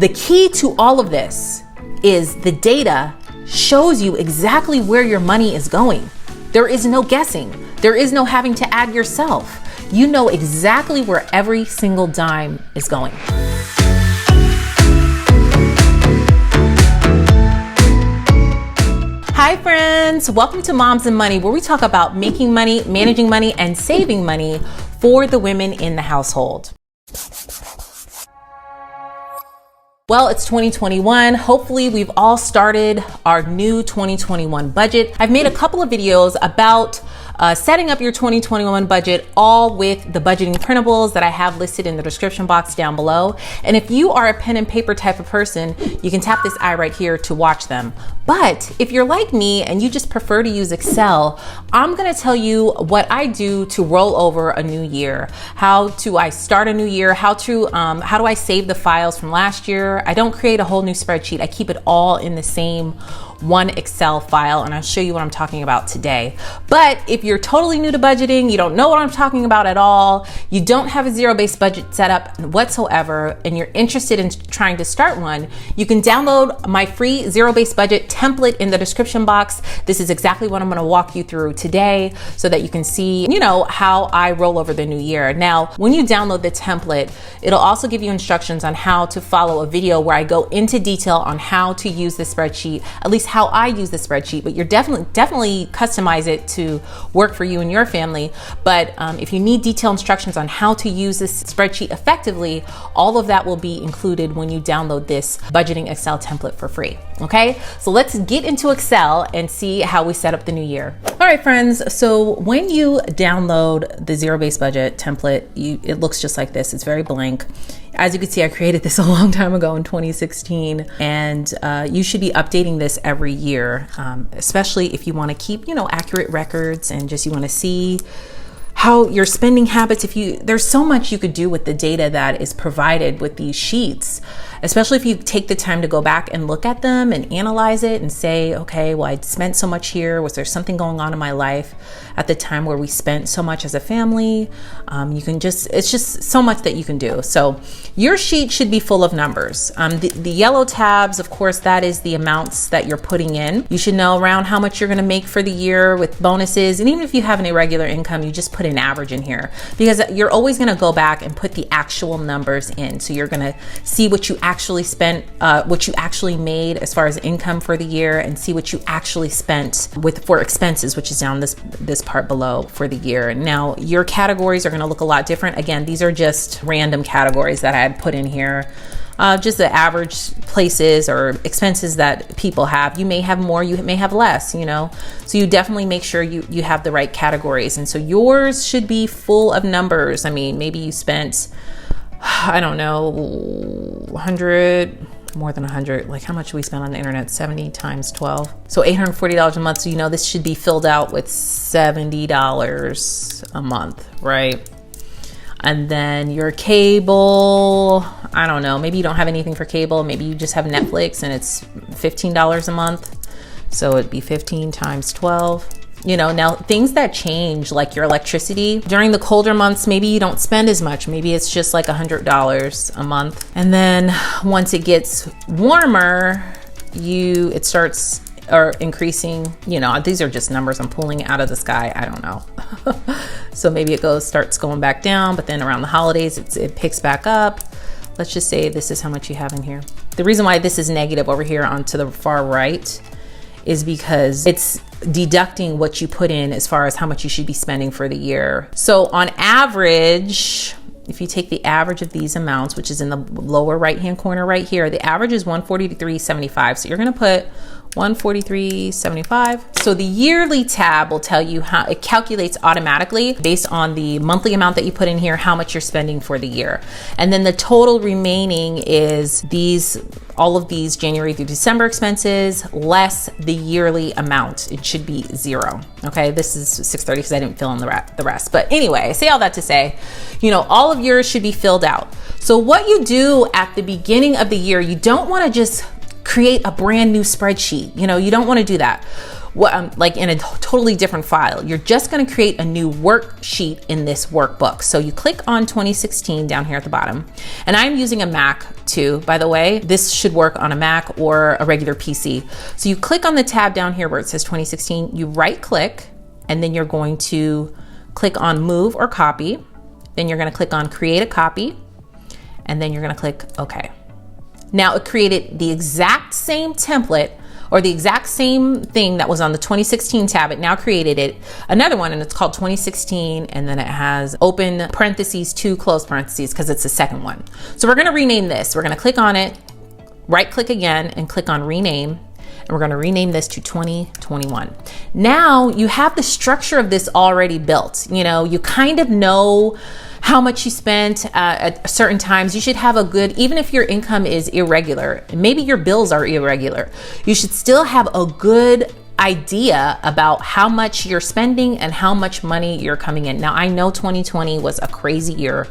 The key to all of this is the data shows you exactly where your money is going. There is no guessing. There is no having to add yourself. You know exactly where every single dime is going. Hi friends, welcome to Moms and Money, where we talk about making money, managing money, and saving money for the women in the household. Well, it's 2021. Hopefully we've all started our new 2021 budget. I've made a couple of videos about setting up your 2021 budget, all with the budgeting printables that I have listed in the description box down below. And if you are a pen and paper type of person, you can tap this eye right here to watch them. But if you're like me and you just prefer to use Excel, I'm gonna tell you what I do to roll over a new year. How do I start a new year? How do I save the files from last year? I don't create a whole new spreadsheet. I keep it all in the same one Excel file, and I'll show you what I'm talking about today. But if you're totally new to budgeting, you don't know what I'm talking about at all, you don't have a zero-based budget set up whatsoever, and you're interested in trying to start one, you can download my free zero-based budget template in the description box. This is exactly what I'm gonna walk you through today so that you can see, how I roll over the new year. Now, when you download the template, it'll also give you instructions on how to follow a video where I go into detail on how to use the spreadsheet, at least how I use the spreadsheet, but you're definitely customize it to work for you and your family. But if you need detailed instructions on how to use this spreadsheet effectively, all of that will be included when you download this budgeting Excel template for free. Okay, so let's get into Excel and see how we set up the new year. All right, friends, so when you download the zero-based budget template, it looks just like this. It's very blank. As you can see, I created this a long time ago in 2016, and you should be updating this every year, especially if you want to keep, accurate records and just you want to see how your spending habits, there's so much you could do with the data that is provided with these sheets, especially if you take the time to go back and look at them and analyze it and say, okay, well, I spent so much here. Was there something going on in my life at the time where we spent so much as a family? It's just so much that you can do. So your sheet should be full of numbers. The yellow tabs, of course, that is the amounts that you're putting in. You should know around how much you're going to make for the year with bonuses. And even if you have an irregular income, you just put an average in here, because you're always going to go back and put the actual numbers in. So you're going to see what you actually spent, what you actually made as far as income for the year, and see what you actually spent for expenses, which is down this part below for the year. Now your categories are going to look a lot different. Again, these are just random categories that I had put in here. Just the average places or expenses that people have. You may have more, you may have less, so you definitely make sure you have the right categories. And so yours should be full of numbers. I mean, maybe you spent, I don't know, 100, more than 100, like how much we spend on the internet, 70 times 12. So $840 a month. So this should be filled out with $70 a month, right? And then your cable, I don't know, maybe you don't have anything for cable. Maybe you just have Netflix and it's $15 a month. So it'd be 15 times 12. Now things that change, like your electricity during the colder months, maybe you don't spend as much. Maybe it's just like $100 a month. And then once it gets warmer, it starts increasing, these are just numbers I'm pulling out of the sky. I don't know. So maybe it starts going back down, but then around the holidays, it picks back up. Let's just say this is how much you have in here. The reason why this is negative over here onto the far right is because it's deducting what you put in as far as how much you should be spending for the year. So on average, if you take the average of these amounts, which is in the lower right-hand corner right here, the average is $143.75. So you're gonna put $143.75. So the yearly tab will tell you how it calculates automatically based on the monthly amount that you put in here, how much you're spending for the year. And then the total remaining is all of these January through December expenses less the yearly amount. It should be zero. Okay, this is 630 because I didn't fill in the rest. But anyway, I say all that to say, all of yours should be filled out. So what you do at the beginning of the year, you don't want to just create a brand new spreadsheet. You don't want to do that. like in a totally different file. You're just going to create a new worksheet in this workbook. So you click on 2016 down here at the bottom, and I'm using a Mac too, by the way. This should work on a Mac or a regular PC. So you click on the tab down here where it says 2016, you right click, and then you're going to click on move or copy. Then you're going to click on create a copy, and then you're going to click OK. Now it created the exact same template or the exact same thing that was on the 2016 tab. It now created another one, and it's called 2016, and then it has open parentheses, 2 close parentheses, because it's the second one. So we're gonna rename this. We're gonna click on it, right click again, and click on rename. And we're gonna rename this to 2021. Now you have the structure of this already built. You know, you kind of know how much you spent at certain times. You should have a good, even if your income is irregular, maybe your bills are irregular, you should still have a good idea about how much you're spending and how much money you're coming in. Now, I know 2020 was a crazy year.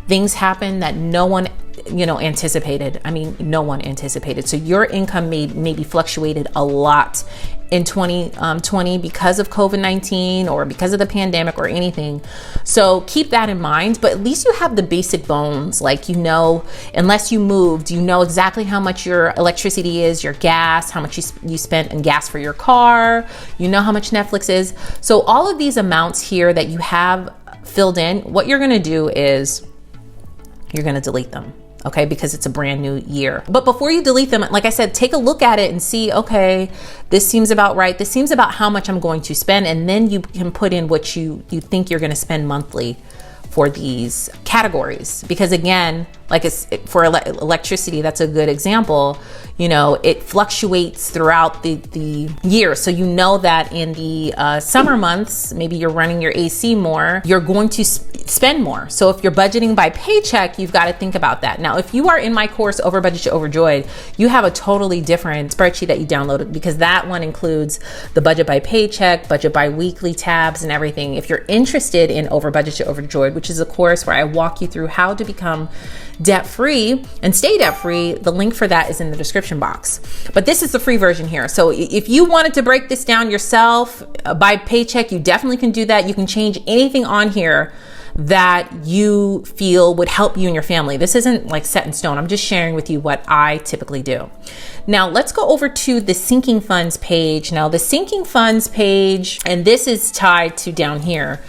Things happened that no one anticipated. I mean, no one anticipated. So your income maybe fluctuated a lot in 2020 because of COVID-19 or because of the pandemic or anything. So keep that in mind, but at least you have the basic bones. Like, you know, unless you moved, you know exactly how much your electricity is, your gas, how much you spent in gas for your car, you know how much Netflix is. So all of these amounts here that you have filled in, what you're gonna do is you're gonna delete them. Okay, because it's a brand new year. But before you delete them, like I said, take a look at it and see, okay, this seems about right. This seems about how much I'm going to spend. And then you can put in what you think you're gonna spend monthly for these categories. Because again, like for electricity, that's a good example. You know, it fluctuates throughout the year. So you know that in the summer months, maybe you're running your AC more, you're going to spend more. So if you're budgeting by paycheck, you've got to think about that. Now, if you are in my course, Over Budget to Overjoyed, you have a totally different spreadsheet that you downloaded, because that one includes the budget by paycheck, budget by weekly tabs, and everything. If you're interested in Over Budget to Overjoyed, which is a course where I walk you through how to become debt-free and stay debt-free, the link for that is in the description box. But this is the free version here. So if you wanted to break this down yourself by paycheck, you definitely can do that. You can change anything on here that you feel would help you and your family. This isn't like set in stone. I'm just sharing with you what I typically do. Now let's go over to the sinking funds page. Now the sinking funds page, and this is tied to down here.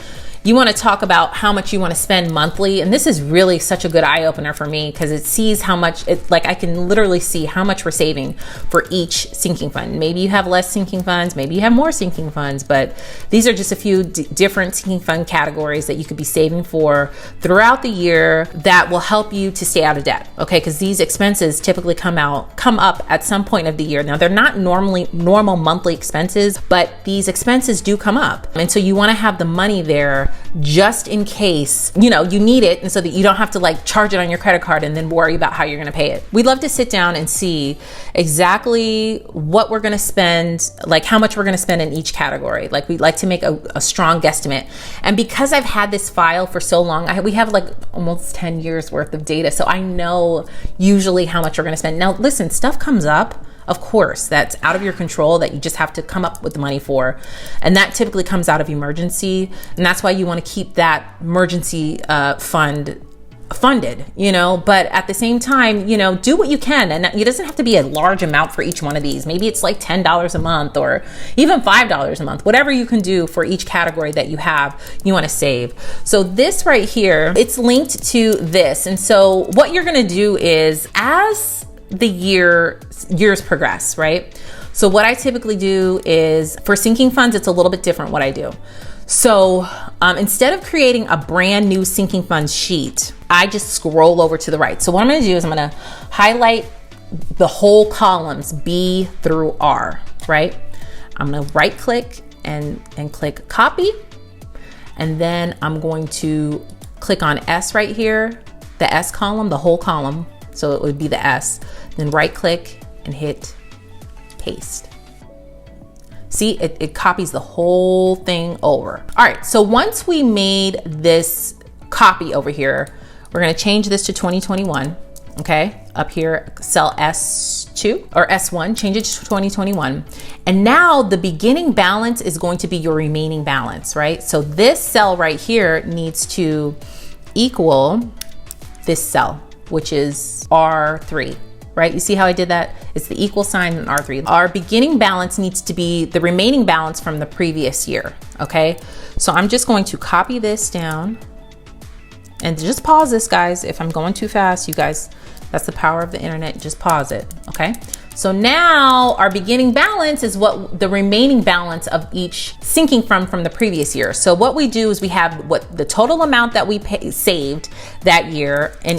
You want to talk about how much you want to spend monthly. And this is really such a good eye opener for me, because it sees how much I can literally see how much we're saving for each sinking fund. Maybe you have less sinking funds, maybe you have more sinking funds, but these are just a few different sinking fund categories that you could be saving for throughout the year that will help you to stay out of debt. Okay, because these expenses typically come up at some point of the year. Now they're not normal monthly expenses, but these expenses do come up. And so you want to have the money there just in case, you know, you need it, and so that you don't have to like charge it on your credit card and then worry about how you're going to pay it. We'd love to sit down and see exactly what we're going to spend, like how much we're going to spend in each category. Like, we'd like to make a strong guesstimate. And because I've had this file for so long, we have like almost 10 years worth of data. So I know usually how much we're going to spend. Now, listen, stuff comes up, of course, that's out of your control, that you just have to come up with the money for. And that typically comes out of emergency. And that's why you want to keep that emergency fund funded, you know, but at the same time, you know, do what you can. And it doesn't have to be a large amount for each one of these. Maybe it's like $10 a month or even $5 a month, whatever you can do for each category that you have, you want to save. So this right here, it's linked to this. And so what you're going to do is, as the years progress, right? So what I typically do is, for sinking funds, it's a little bit different what I do. So instead of creating a brand new sinking funds sheet, I just scroll over to the right. So what I'm going to do is I'm going to highlight the whole columns B through R, right? I'm going to right click and click copy. And then I'm going to click on S right here, the S column, the whole column. So it would be the S, then right click and hit paste. See, it copies the whole thing over. All right, so once we made this copy over here, we're gonna change this to 2021, okay? Up here, cell S2, S2 or S1, change it to 2021. And now the beginning balance is going to be your remaining balance, right? So this cell right here needs to equal this cell, which is R3, right? You see how I did that? It's the equal sign and R3. Our beginning balance needs to be the remaining balance from the previous year, okay? So I'm just going to copy this down and just pause this, guys. If I'm going too fast, you guys, that's the power of the internet, just pause it, okay? So now our beginning balance is what the remaining balance of each sinking from the previous year. So what we do is we have what the total amount that we saved that year in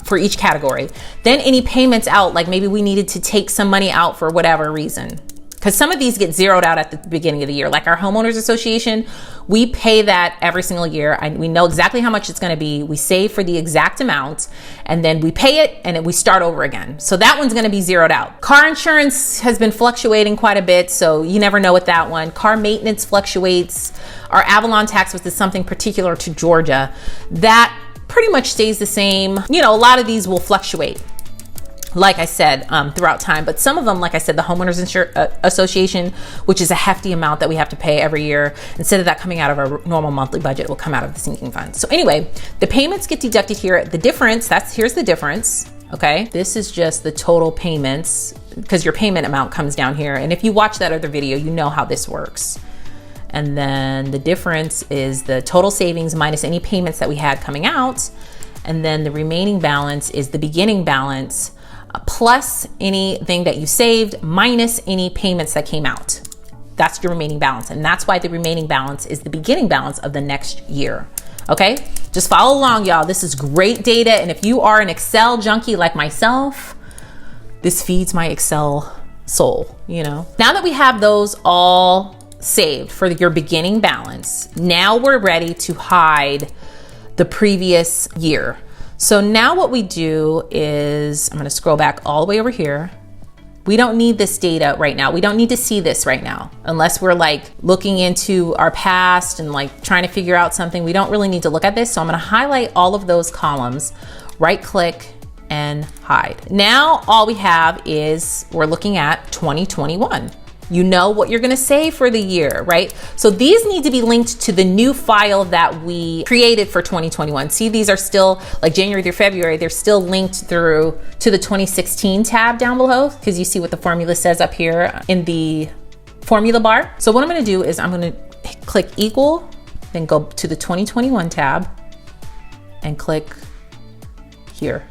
for each category. Then any payments out, like maybe we needed to take some money out for whatever reason. Because some of these get zeroed out at the beginning of the year. Like our homeowners association, we pay that every single year. We know exactly how much it's gonna be. We save for the exact amount and then we pay it and then we start over again. So that one's gonna be zeroed out. Car insurance has been fluctuating quite a bit, so you never know with that one. Car maintenance fluctuates. Our Avalon tax, which is something particular to Georgia, that pretty much stays the same. You know, a lot of these will fluctuate, like I said, throughout time. But some of them, like I said, the homeowners association, which is a hefty amount that we have to pay every year, instead of that coming out of our normal monthly budget, it will come out of the sinking fund. So anyway, the payments get deducted here. The difference, here's the difference, okay? This is just the total payments because your payment amount comes down here. And if you watch that other video, you know how this works. And then the difference is the total savings minus any payments that we had coming out. And then the remaining balance is the beginning balance plus anything that you saved minus any payments that came out. That's your remaining balance. And that's why the remaining balance is the beginning balance of the next year. Okay, just follow along, y'all. This is great data. And if you are an Excel junkie like myself, this feeds my Excel soul, you know. Now that we have those all saved for your beginning balance, now we're ready to hide the previous year. So now what we do is, I'm gonna scroll back all the way over here. We don't need this data right now. We don't need to see this right now, unless we're like looking into our past and like trying to figure out something. We don't really need to look at this. So I'm gonna highlight all of those columns, right click and hide. Now all we have is, we're looking at 2021. You know what you're gonna save for the year, right? So these need to be linked to the new file that we created for 2021. See, these are still like January through February, they're still linked through to the 2016 tab down below, because you see what the formula says up here in the formula bar. So what I'm gonna do is I'm gonna click equal, then go to the 2021 tab and click here.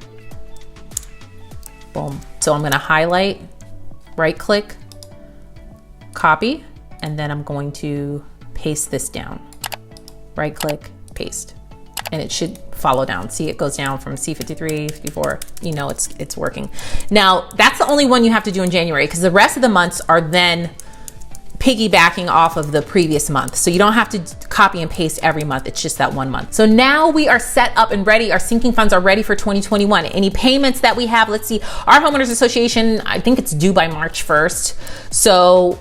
Boom. So I'm gonna highlight, right click, copy, and then I'm going to paste this down. Right click, paste. And it should follow down. See, it goes down from C53, 54, you know it's working. Now, that's the only one you have to do in January, because the rest of the months are then piggybacking off of the previous month. So you don't have to copy and paste every month, it's just that one month. So now we are set up and ready. Our sinking funds are ready for 2021. Any payments that we have, let's see, our homeowners association, I think it's due by March 1st. So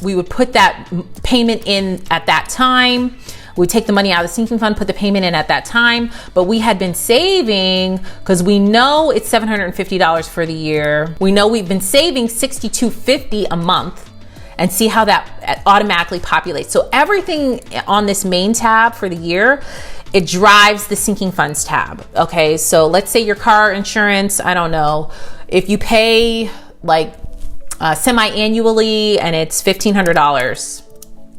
we would put that payment in at that time. We take the money out of the sinking fund, put the payment in at that time, but we had been saving, because we know it's $750 for the year. We know we've been saving $62.50 a month, and see how that automatically populates. So everything on this main tab for the year, it drives the sinking funds tab. Okay, so let's say your car insurance, I don't know, if you pay like semi-annually and it's $1,500,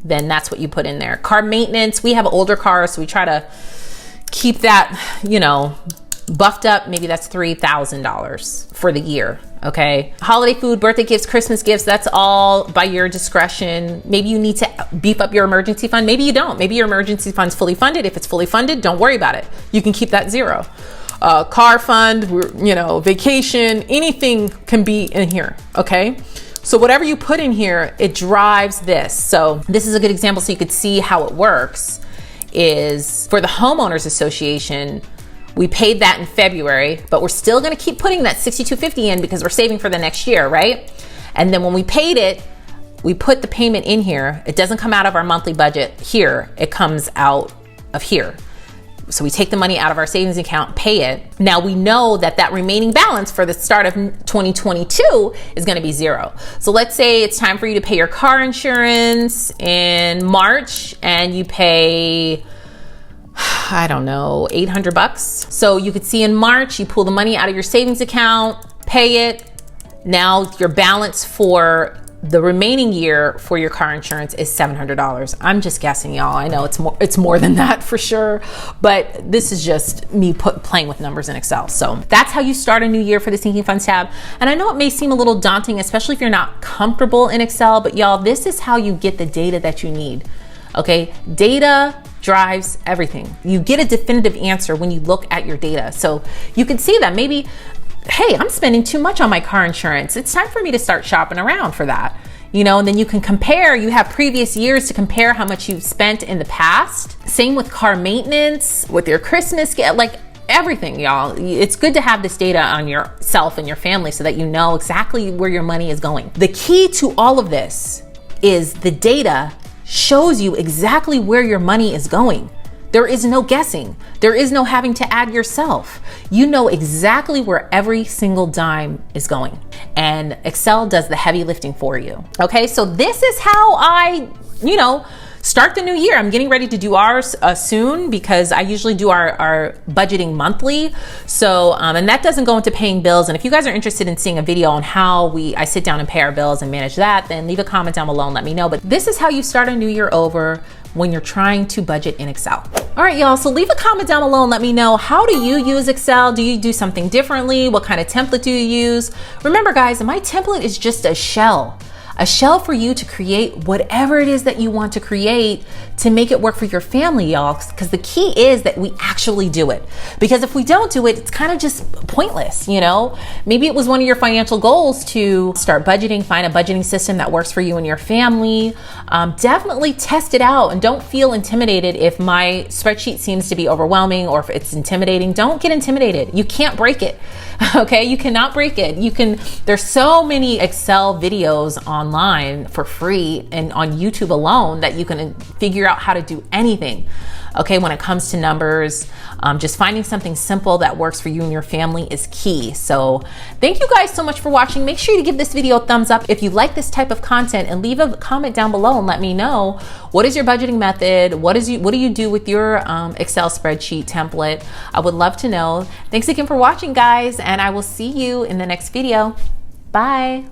then that's what you put in there. Car maintenance, we have older cars, so we try to keep that, you know, buffed up. Maybe that's $3,000 for the year. Okay. Holiday food, birthday gifts, Christmas gifts, that's all by your discretion. Maybe you need to beef up your emergency fund. Maybe you don't. Maybe your emergency fund's fully funded. If it's fully funded, don't worry about it. You can keep that zero. Car fund, you know, vacation, anything can be in here. Okay. So whatever you put in here, it drives this. So this is a good example so you could see how it works. Is for the homeowners association, we paid that in February, but we're still gonna keep putting that $62.50 in because we're saving for the next year, right? And then when we paid it, we put the payment in here. It doesn't come out of our monthly budget here. It comes out of here. So we take the money out of our savings account, pay it. Now we know that that remaining balance for the start of 2022 is going to be zero. So let's say it's time for you to pay your car insurance in March, and you pay, I don't know, $800. So you could see in March, you pull the money out of your savings account, pay it. Now your balance for the remaining year for your car insurance is $700. I'm just guessing, y'all. I know it's more than that for sure, but this is just me playing with numbers in Excel. So that's how you start a new year for the sinking funds tab. And I know it may seem a little daunting, especially if you're not comfortable in Excel, but y'all, this is how you get the data that you need. Okay, data drives everything. You get a definitive answer when you look at your data. So you can see that maybe, hey, I'm spending too much on my car insurance. It's time for me to start shopping around for that. You know, and then you can compare, you have previous years to compare how much you've spent in the past. Same with car maintenance, with your Christmas, like everything, y'all. It's good to have this data on yourself and your family so that you know exactly where your money is going. The key to all of this is the data shows you exactly where your money is going. There is no guessing. There is no having to add yourself. You know exactly where every single dime is going. And Excel does the heavy lifting for you. Okay, so this is how I, start the new year. I'm getting ready to do ours soon because I usually do our budgeting monthly. So, and that doesn't go into paying bills. And if you guys are interested in seeing a video on how I sit down and pay our bills and manage that, then leave a comment down below and let me know. But this is how you start a new year over when you're trying to budget in Excel. All right, y'all, so leave a comment down below and let me know, how do you use Excel? Do you do something differently? What kind of template do you use? Remember guys, my template is just a shell for you to create whatever it is that you want to create to make it work for your family, y'all. Because the key is that we actually do it. Because if we don't do it, it's kind of just pointless, Maybe it was one of your financial goals to start budgeting, find a budgeting system that works for you and your family. Definitely test it out and don't feel intimidated if my spreadsheet seems to be overwhelming or if it's intimidating. Don't get intimidated. You can't break it. Okay, you cannot break it. There's so many Excel videos online for free and on YouTube alone that you can figure out how to do anything. Okay, when it comes to numbers, just finding something simple that works for you and your family is key. So thank you guys so much for watching. Make sure you give this video a thumbs up if you like this type of content, and leave a comment down below and let me know, what is your budgeting method? What do you do with your Excel spreadsheet template? I would love to know. Thanks again for watching, guys, and I will see you in the next video. Bye.